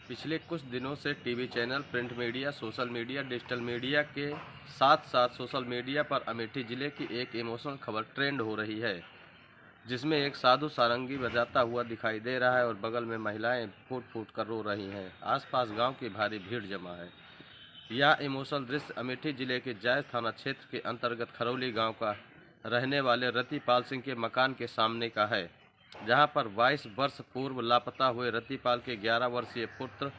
पिछले कुछ दिनों से TV channel, print media, social media, digital media के साथ साथ सोशल मीडिया पर अमेठी जिले की एक इमोशनल खबर ट्रेंड हो रही है, जिसमें एक साधु सारंगी बजाता हुआ दिखाई दे रहा है और बगल में महिलाएं फूट फूट कर रो रही हैं। आसपास गांव की भारी भीड़ जमा है। यह इमोशनल दृश्य अमेठी जिले के जायज थाना क्षेत्र के अंतर्गत खरौली गांव का रहने वाले रतिपाल सिंह के मकान के सामने का है, जहां पर 22 वर्ष पूर्व लापता हुए रतिपाल के 11 वर्षीय पुत्र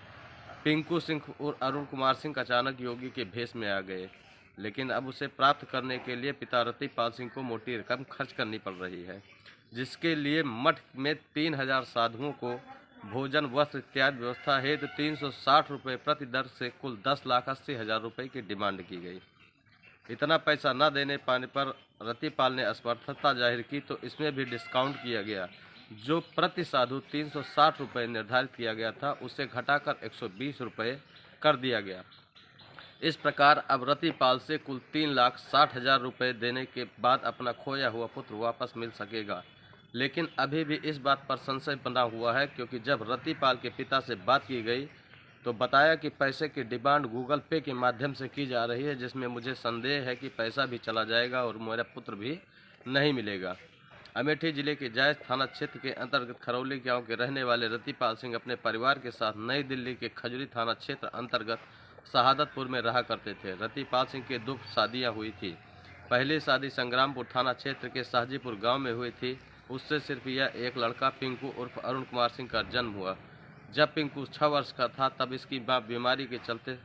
पिंकू सिंह और अरुण कुमार सिंह अचानक योगी के भेष में आ गए। लेकिन अब उसे प्राप्त करने के लिए पिता रतिपाल सिंह को मोटी रकम खर्च करनी पड़ रही है, जिसके लिए मठ में 3000 साधुओं को भोजन, वस्त्र इत्यादि व्यवस्था हेतु 360 रुपये प्रति दर से कुल 10,80,000 रुपये की डिमांड की गई। इतना पैसा न देने पाने पर रतिपाल ने असमर्थता जाहिर की तो इसमें भी डिस्काउंट किया गया। जो प्रति साधु 360 रुपये निर्धारित किया गया था, उसे घटाकर 120 रुपये कर दिया गया। इस प्रकार अब रतिपाल से कुल 3,60,000 रुपये देने के बाद अपना खोया हुआ पुत्र वापस मिल सकेगा। लेकिन अभी भी इस बात पर संशय बना हुआ है, क्योंकि जब रतिपाल के पिता से बात की गई तो बताया कि पैसे की डिमांड गूगल पे के माध्यम से की जा रही है, जिसमें मुझे संदेह है कि पैसा भी चला जाएगा और मेरा पुत्र भी नहीं मिलेगा। अमेठी जिले के जायज थाना क्षेत्र के अंतर्गत खरौली गांव के रहने वाले रतिपाल सिंह अपने परिवार के साथ नई दिल्ली के खजूरी थाना क्षेत्र अंतर्गत शहादतपुर में रहा करते थे। रतिपाल सिंह के 2 शादियां हुई थी। पहली शादी संग्रामपुर थाना क्षेत्र के शाहजीपुर गांव में हुई थी। उससे सिर्फ यह एक लड़का पिंकू उर्फ अरुण कुमार सिंह का जन्म हुआ। जब पिंकू 6 वर्ष का था तब इसकी मां बीमारी के चलते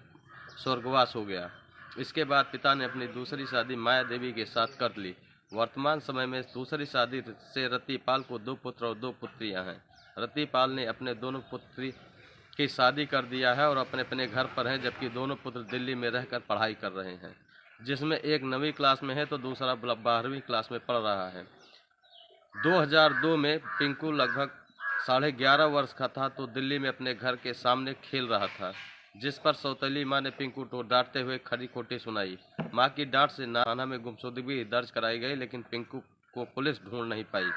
स्वर्गवास हो गया। इसके बाद पिता ने अपनी दूसरी शादी माया देवी के साथ कर ली। वर्तमान समय में दूसरी शादी से रतिपाल को 2 पुत्र और 2 पुत्रियां हैं। रतिपाल ने अपने दोनों पुत्री की शादी कर दिया है और अपने अपने घर पर हैं, जबकि दोनों पुत्र दिल्ली में रहकर पढ़ाई कर रहे हैं, जिसमें एक 9वीं क्लास में है तो दूसरा 12वीं क्लास में पढ़ रहा है। 2002 में पिंकू लगभग 11.5 वर्ष का था तो दिल्ली में अपने घर के सामने खेल रहा था, जिस पर सौतेली मां ने पिंकू को डांटते हुए खरी खोटी सुनाई। मां की डांट से थाना में गुमशुदगी दर्ज कराई गई, लेकिन पिंकू को पुलिस ढूंढ नहीं पाई।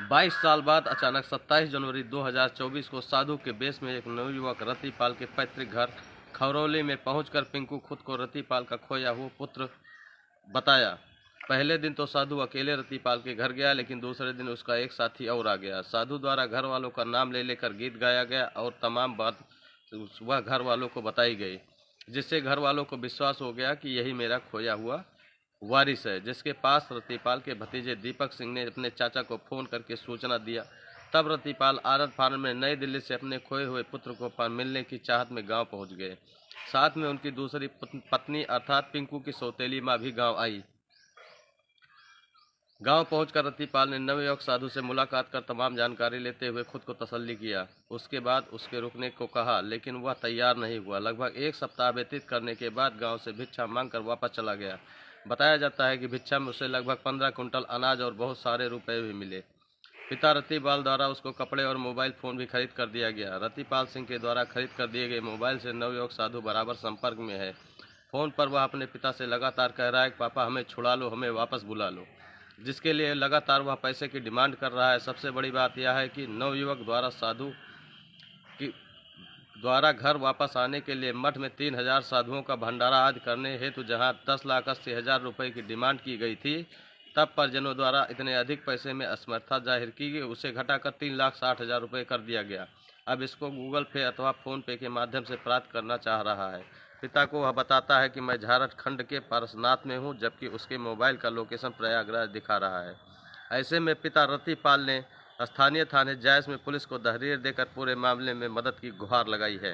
22 साल बाद अचानक 27 जनवरी 2024 को साधु के वेश में एक नवयुवक रतिपाल के पैतृक घर खरौली में पहुंचकर पिंकू खुद को रतिपाल का खोया हुआ पुत्र बताया। पहले दिन तो साधु अकेले रतिपाल के घर गया, लेकिन दूसरे दिन उसका एक साथी और आ गया। साधु द्वारा घर वालों का नाम ले लेकर गीत गाया गया और तमाम बात वह घर वालों को बताई गई, जिससे घर वालों को विश्वास हो गया कि यही मेरा खोया हुआ वारिस है। जिसके पास रतिपाल के भतीजे दीपक सिंह ने अपने चाचा को फोन करके सूचना दिया। तब रतिपाल आनंद फानन में नई दिल्ली से अपने खोए हुए पुत्र को मिलने की चाहत में गांव पहुंच गए। साथ में उनकी दूसरी पत्नी अर्थात पिंकू की सौतेली मां भी गांव आई। गांव पहुंचकर रतिपाल ने नवयुवक साधु से मुलाकात कर तमाम जानकारी लेते हुए खुद को तसल्ली किया। उसके बाद उसके रुकने को कहा, लेकिन वह तैयार नहीं हुआ। लगभग 1 सप्ताह व्यतीत करने के बाद गांव से भिक्षा मांगकर वापस चला गया। बताया जाता है कि भिक्षा में उसे लगभग 15 कुंटल अनाज और बहुत सारे रुपए भी मिले। पिता रतिपाल द्वारा उसको कपड़े और मोबाइल फोन भी खरीद कर दिया गया। रतिपाल सिंह के द्वारा खरीद कर दिए गए मोबाइल से नवयुवक साधु बराबर संपर्क में है। फोन पर वह अपने पिता से लगातार कह रहा है कि पापा हमें छुड़ा लो, हमें वापस बुला लो, जिसके लिए लगातार वह पैसे की डिमांड कर रहा है। सबसे बड़ी बात यह है कि नवयुवक द्वारा साधु की द्वारा घर वापस आने के लिए मठ में 3000 साधुओं का भंडारा आदि करने हेतु जहां 10,80,000 रुपये की डिमांड की गई थी, तब परिजनों द्वारा इतने अधिक पैसे में असमर्थता जाहिर की गई, उसे घटाकर 3,60,000 रुपये कर दिया गया। अब इसको गूगल पे अथवा फ़ोन पे के माध्यम से प्राप्त करना चाह रहा है। पिता को वह बताता है कि मैं झारखंड के पारसनाथ में हूं, जबकि उसके मोबाइल का लोकेशन प्रयागराज दिखा रहा है। ऐसे में पिता रतिपाल ने स्थानीय थाने जायज में पुलिस को तहरीर देकर पूरे मामले में मदद की गुहार लगाई है।